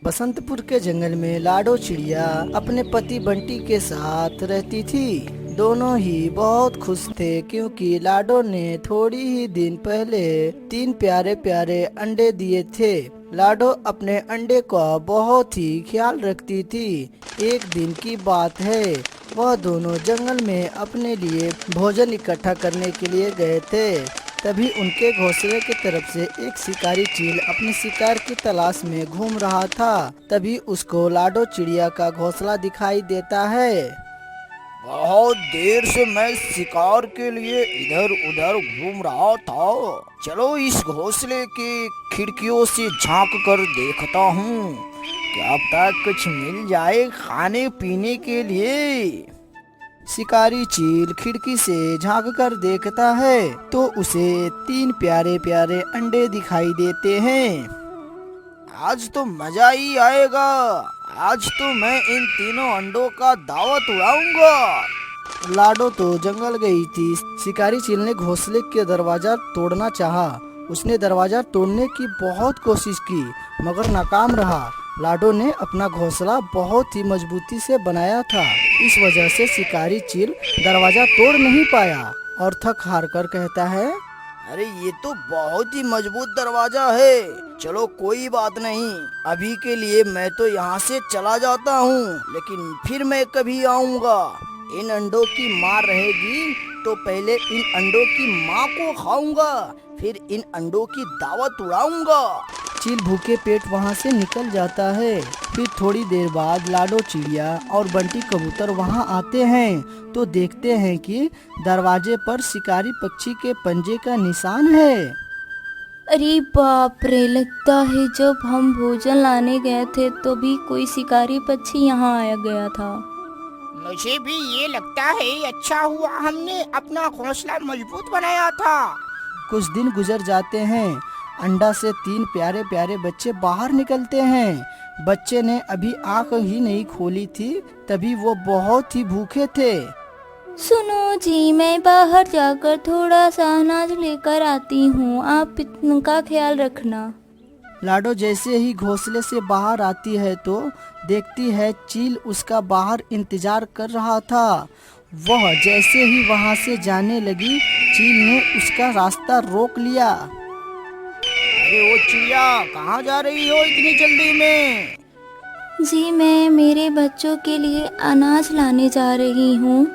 बसंतपुर के जंगल में लाडो चिड़िया अपने पति बंटी के साथ रहती थी। दोनों ही बहुत खुश थे क्योंकि लाडो ने थोड़ी ही दिन पहले 3 प्यारे प्यारे अंडे दिए थे। लाडो अपने अंडे का बहुत ही ख्याल रखती थी। एक दिन की बात है, वह दोनों जंगल में अपने लिए भोजन इकट्ठा करने के लिए गए थे। तभी उनके घोंसले की तरफ से एक शिकारी चील अपने शिकार की तलाश में घूम रहा था। तभी उसको लाडो चिड़िया का घोंसला दिखाई देता है। बहुत देर से मैं शिकार के लिए इधर उधर घूम रहा था। चलो इस घोंसले की खिड़कियों से झांक कर देखता हूँ, क्या पता कुछ मिल जाए खाने पीने के लिए। शिकारी चील खिड़की से झांक कर देखता है तो उसे 3 प्यारे प्यारे अंडे दिखाई देते हैं। आज तो मजा ही आएगा। आज तो मैं इन तीनों अंडों का दावत उड़ाऊंगा। लाडो तो जंगल गई थी। शिकारी चील ने घोंसले के दरवाजा तोड़ना चाहा। उसने दरवाजा तोड़ने की बहुत कोशिश की मगर नाकाम रहा। लाडो ने अपना घोंसला बहुत ही मजबूती से बनाया था। इस वजह से शिकारी चील दरवाजा तोड़ नहीं पाया और थक हार कर कहता है, अरे ये तो बहुत ही मजबूत दरवाजा है। चलो कोई बात नहीं, अभी के लिए मैं तो यहाँ से चला जाता हूँ, लेकिन फिर मैं कभी आऊँगा। इन अंडों की माँ रहेगी तो पहले इन अंडों की माँ को खाऊंगा, फिर इन अंडों की दावत उड़ाऊंगा। चील भूखे पेट वहाँ से निकल जाता है। फिर थोड़ी देर बाद लाडो चिड़िया और बंटी कबूतर वहाँ आते हैं तो देखते हैं कि दरवाजे पर शिकारी पक्षी के पंजे का निशान है। अरे बाप रे, लगता है जब हम भोजन लाने गए थे तो भी कोई शिकारी पक्षी यहाँ आया गया था। मुझे भी ये लगता है, अच्छा हुआ हमने अपना घोंसला मजबूत बनाया था। कुछ दिन गुजर जाते हैं। अंडा से 3 प्यारे प्यारे बच्चे बाहर निकलते हैं। बच्चे ने अभी आंख ही नहीं खोली थी, तभी वो बहुत ही भूखे थे। सुनो जी, मैं बाहर जाकर थोड़ा सा अनाज लेकर आती हूँ, आप इनका ख्याल रखना। लाडो जैसे ही घोंसले से बाहर आती है तो देखती है चील उसका बाहर इंतजार कर रहा था। वह जैसे ही वहां से जाने लगी, चील ने उसका रास्ता रोक लिया। अरे वो चिड़िया, कहाँ जा रही हो इतनी जल्दी में? जी, मैं मेरे बच्चों के लिए अनाज लाने जा रही हूँ।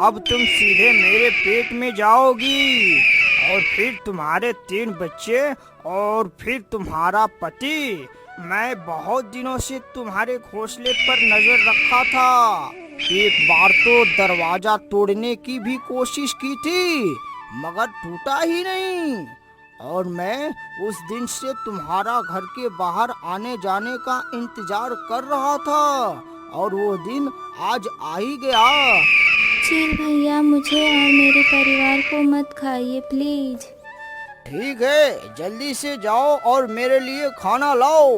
अब तुम सीधे मेरे पेट में जाओगी और फिर तुम्हारे 3 बच्चे और फिर तुम्हारा पति। मैं बहुत दिनों से तुम्हारे घोंसले पर नजर रखा था। एक बार तो दरवाजा तोड़ने की भी कोशिश की थी मगर टूटा ही नहीं। और मैं उस दिन से तुम्हारा घर के बाहर आने जाने का इंतजार कर रहा था और वो दिन आज आ ही गया। चील भैया, मुझे और मेरे परिवार को मत खाइए प्लीज। ठीक है, जल्दी से जाओ और मेरे लिए खाना लाओ।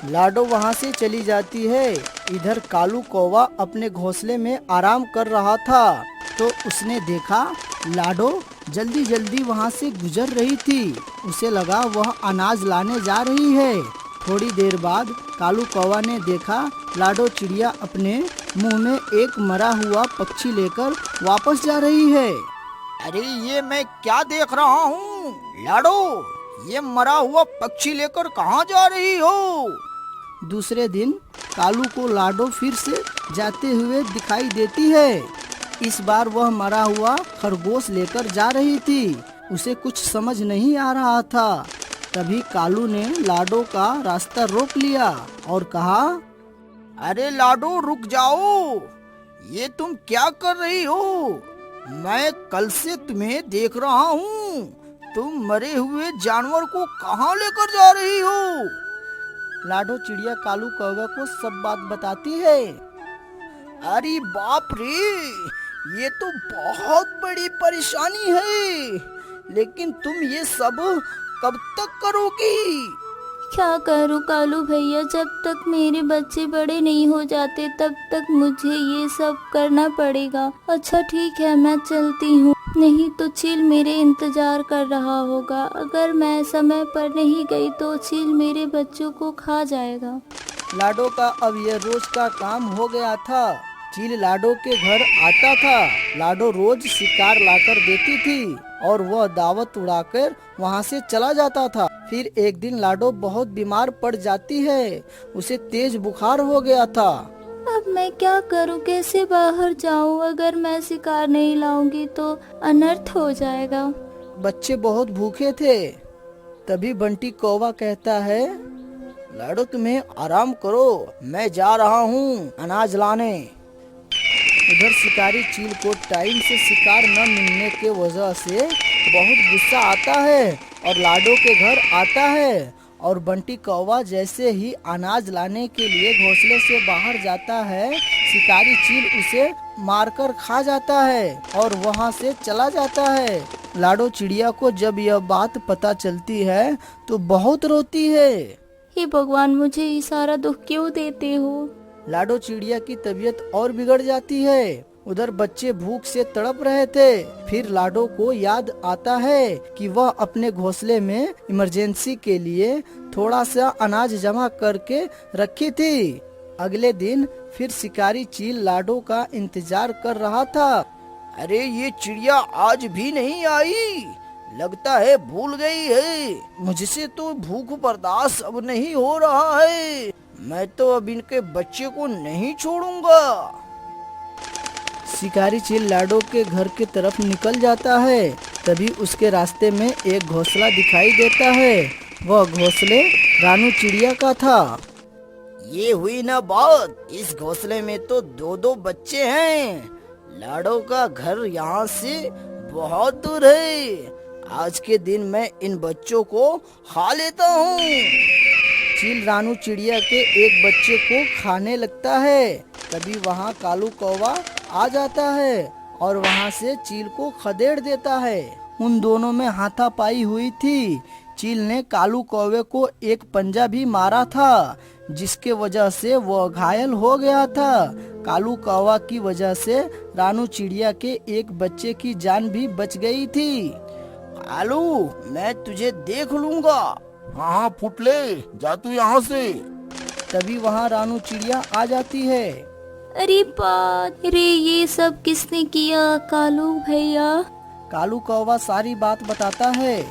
लाडो वहां से चली जाती है। इधर कालू कौवा अपने घोंसले में आराम कर रहा था तो उसने देखा लाडो जल्दी जल्दी वहां से गुजर रही थी। उसे लगा वह अनाज लाने जा रही है। थोड़ी देर बाद कालू कौवा ने देखा लाडो चिड़िया अपने मुंह में एक मरा हुआ पक्षी लेकर वापस जा रही है। अरे ये मैं क्या देख रहा हूँ? लाडो, ये मरा हुआ पक्षी लेकर कहाँ जा रही हो? दूसरे दिन कालू को लाडो फिर से जाते हुए दिखाई देती है। इस बार वह मरा हुआ खरगोश लेकर जा रही थी। उसे कुछ समझ नहीं आ रहा था। तभी कालू ने लाडो का रास्ता रोक लिया और कहा, अरे लाडो, रुक जाओ। ये तुम क्या कर रही हो? मैं कल से तुम्हें देख रहा हूँ। तुम मरे हुए जानवर को कहाँ लेकर जा रही हो? लाडो चिड़िया कालू कौवा को सब बात बताती है। अरे बाप रे, ये तो बहुत बड़ी परेशानी है। लेकिन तुम ये सब कब तक करोगी? क्या करूँ कालू भैया, जब तक मेरे बच्चे बड़े नहीं हो जाते तब तक मुझे ये सब करना पड़ेगा। अच्छा ठीक है, मैं चलती हूँ। नहीं तो चील मेरे इंतजार कर रहा होगा। अगर मैं समय पर नहीं गई तो चील मेरे बच्चों को खा जाएगा। लाडो का अब यह रोज का काम हो गया था। चील लाडो के घर आता था। लाडो रोज शिकार लाकर देती थी और वह दावत उड़ाकर वहाँ से चला जाता था। फिर एक दिन लाडो बहुत बीमार पड़ जाती है। उसे तेज बुखार हो गया था। अब मैं क्या करूं, कैसे बाहर जाऊं? अगर मैं शिकार नहीं लाऊंगी तो अनर्थ हो जाएगा। बच्चे बहुत भूखे थे। तभी बंटी कौवा कहता है, लाडो तुम्हें आराम करो, मैं जा रहा हूँ अनाज लाने। उधर शिकारी चील को टाइम से शिकार न मिलने के वजह से बहुत गुस्सा आता है और लाडो के घर आता है। और बंटी कौवा जैसे ही अनाज लाने के लिए घोंसले से बाहर जाता है, शिकारी चील उसे मारकर खा जाता है और वहां से चला जाता है। लाडो चिड़िया को जब यह बात पता चलती है तो बहुत रोती है। हे भगवान, मुझे ये सारा दुख क्यों देते हो? लाडो चिड़िया की तबीयत और बिगड़ जाती है। उधर बच्चे भूख से तड़प रहे थे। फिर लाडो को याद आता है कि वह अपने घोंसले में इमरजेंसी के लिए थोड़ा सा अनाज जमा करके रखी थी। अगले दिन फिर शिकारी चील लाडो का इंतजार कर रहा था। अरे ये चिड़िया आज भी नहीं आई, लगता है भूल गई है। मुझसे तो भूख बर्दाश्त अब नहीं हो रहा है। मैं तो अब इनके बच्चे को नहीं छोड़ूंगा। शिकारी चील लाडो के घर की तरफ निकल जाता है। तभी उसके रास्ते में एक घोंसला दिखाई देता है। वह घोंसले रानू चिड़िया का था। ये हुई ना बात, इस घोंसले में तो दो दो बच्चे हैं। लाडो का घर यहाँ से बहुत दूर है। आज के दिन मैं इन बच्चों को खा लेता हूँ। चील रानू चिड़िया के एक बच्चे को खाने लगता है। तभी वहाँ कालू कौवा आ जाता है और वहाँ से चील को खदेड़ देता है। उन दोनों में हाथापाई हुई थी। चील ने कालू कौवे को एक पंजा भी मारा था, जिसके वजह से वह घायल हो गया था। कालू कौवा की वजह से रानू चिड़िया के एक बच्चे की जान भी बच गई थी। कालू, मैं तुझे देख लूंगा। हाँ फुटले, जा तू यहाँ से। तभी वहाँ रानू चिड़िया आ जाती है। अरे बात रे, ये सब किसने किया? कालू भैया। कालू कौवा सारी बात बताता है।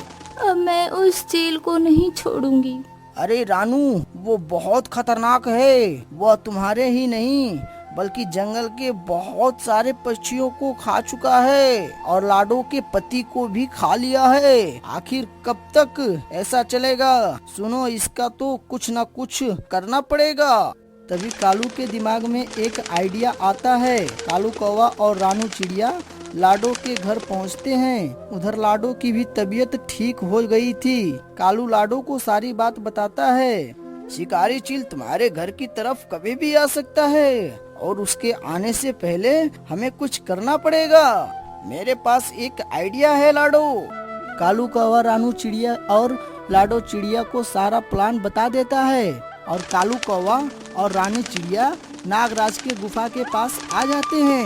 अब मैं उस चील को नहीं छोड़ूंगी। अरे रानू, वो बहुत खतरनाक है। वह तुम्हारे ही नहीं बल्कि जंगल के बहुत सारे पक्षियों को खा चुका है और लाडो के पति को भी खा लिया है। आखिर कब तक ऐसा चलेगा? सुनो, इसका तो कुछ न कुछ करना पड़ेगा। तभी कालू के दिमाग में एक आइडिया आता है। कालू कौवा और रानू चिड़िया लाडो के घर पहुंचते हैं। उधर लाडो की भी तबीयत ठीक हो गई थी। कालू लाडो को सारी बात बताता है। शिकारी चील तुम्हारे घर की तरफ कभी भी आ सकता है और उसके आने से पहले हमें कुछ करना पड़ेगा। मेरे पास एक आइडिया है लाडो। कालू कौवा रानू चिड़िया और लाडो चिड़िया को सारा प्लान बता देता है और कालू कौवा और रानी चिड़िया नागराज के गुफा के पास आ जाते हैं।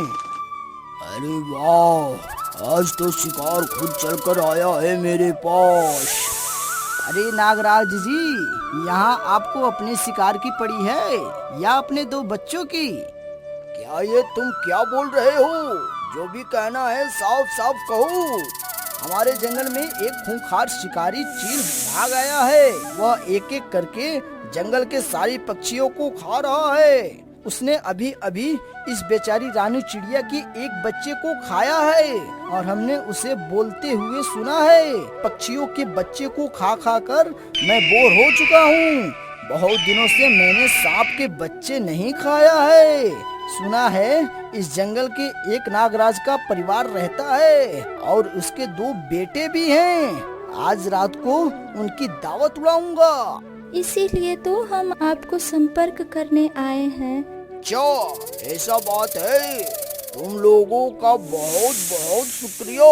अरे वाह, आज तो शिकार खुद चलकर आया है मेरे पास। अरे नागराज जी, यहाँ आपको अपने शिकार की पड़ी है या अपने दो बच्चों की? क्या ये तुम क्या बोल रहे हो? जो भी कहना है साफ साफ कहो। हमारे जंगल में एक खूंखार शिकारी चील भाग आया है। वह एक एक करके जंगल के सारी पक्षियों को खा रहा है। उसने अभी अभी इस बेचारी रानी चिड़िया की एक बच्चे को खाया है और हमने उसे बोलते हुए सुना है, पक्षियों के बच्चे को खा खा कर मैं बोर हो चुका हूँ। बहुत दिनों से मैंने सांप के बच्चे नहीं खाया है। सुना है इस जंगल के एक नागराज का परिवार रहता है और उसके दो बेटे भी हैं। आज रात को उनकी दावत उड़ाऊंगा। इसीलिए तो हम आपको संपर्क करने आए हैं। क्या ऐसा बात है? तुम लोगों का बहुत बहुत शुक्रिया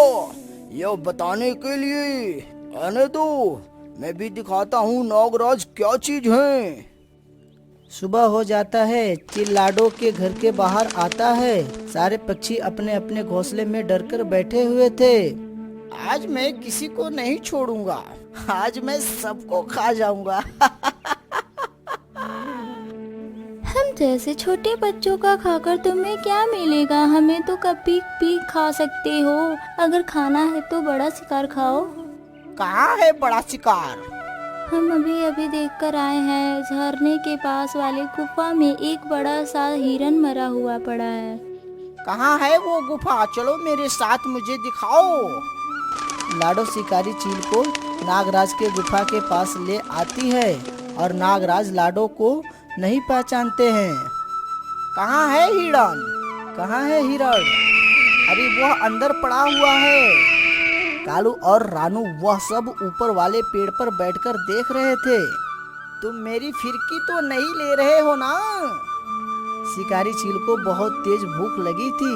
यह बताने के लिए। आने दो, मैं भी दिखाता हूँ नागराज क्या चीज है। सुबह हो जाता है। चील लाडो के घर के बाहर आता है। सारे पक्षी अपने अपने घोंसले में डरकर बैठे हुए थे। आज मैं किसी को नहीं छोड़ूंगा, आज मैं सबको खा जाऊंगा। हम जैसे छोटे बच्चों का खाकर तुम्हें क्या मिलेगा? हमें तो कभी भी खा सकते हो। अगर खाना है तो बड़ा शिकार खाओ। कहाँ है बड़ा शिकार? हम अभी अभी देखकर आए हैं। झरने के पास वाले गुफा में एक बड़ा सा हिरन मरा हुआ पड़ा है। कहाँ है वो गुफा? चलो मेरे साथ, मुझे दिखाओ। लाडो शिकारी चील को नागराज के गुफा के पास ले आती है और नागराज लाडो को नहीं पहचानते हैं। कहाँ है हिरण? कहाँ है हिरण? अरे वह अंदर पड़ा हुआ है। कालू और रानू वह सब ऊपर वाले पेड़ पर बैठकर देख रहे थे। तुम मेरी फिरकी तो नहीं ले रहे हो ना? शिकारी चील को बहुत तेज भूख लगी थी।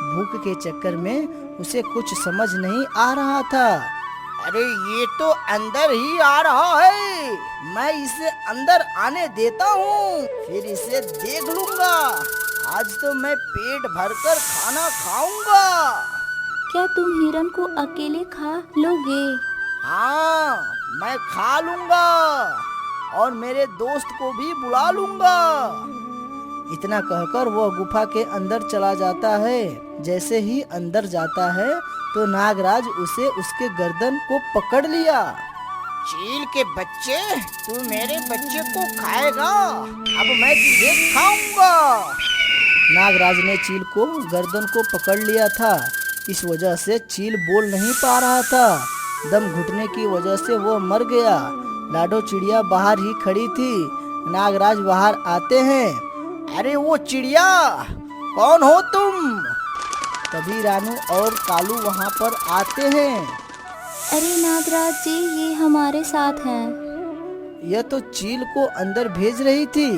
भूख के चक्कर में उसे कुछ समझ नहीं आ रहा था। अरे ये तो अंदर ही आ रहा है, मैं इसे अंदर आने देता हूँ, फिर इसे देख लूंगा। आज तो मैं पेट भरकर खाना खाऊंगा। क्या तुम हिरन को अकेले खा लोगे? हाँ, मैं खा लूंगा और मेरे दोस्त को भी बुला लूंगा। इतना कहकर वह गुफा के अंदर चला जाता है। जैसे ही अंदर जाता है तो नागराज उसे उसके गर्दन को पकड़ लिया। चील के बच्चे, तू मेरे बच्चे को खाएगा, अब मैं तुझे खाऊंगा। नागराज ने चील को गर्दन को पकड़ लिया था। इस वजह से चील बोल नहीं पा रहा था। दम घुटने की वजह से वो मर गया। लाडो चिड़िया बाहर ही खड़ी थी। नागराज बाहर आते हैं। अरे वो चिड़िया, कौन हो तुम? तभी रानू और कालू वहाँ पर आते हैं। अरे नागराज जी, ये हमारे साथ हैं। यह तो चील को अंदर भेज रही थी।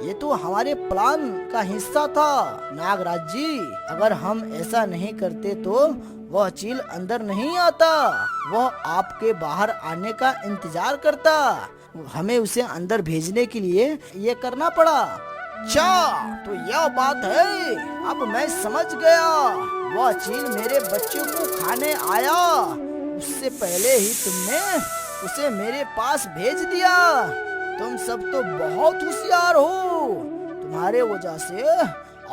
ये तो हमारे प्लान का हिस्सा था। नागराज जी, अगर हम ऐसा नहीं करते तो वह चील अंदर नहीं आता। वह आपके बाहर आने का इंतजार करता। हमें उसे अंदर भेजने के लिए ये करना पड़ा। अच्छा, तो यह बात है, अब मैं समझ गया। वह चील मेरे बच्चे को खाने आया, उससे पहले ही तुमने उसे मेरे पास भेज दिया। तुम सब तो बहुत होशियार हो। तुम्हारे वजह से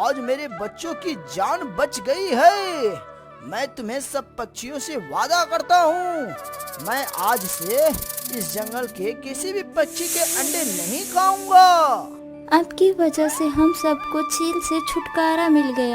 आज मेरे बच्चों की जान बच गई है। मैं तुम्हें सब पक्षियों से वादा करता हूँ, मैं आज से इस जंगल के किसी भी पक्षी के अंडे नहीं खाऊंगा। आपकी वजह से हम सबको चील से छुटकारा मिल गया।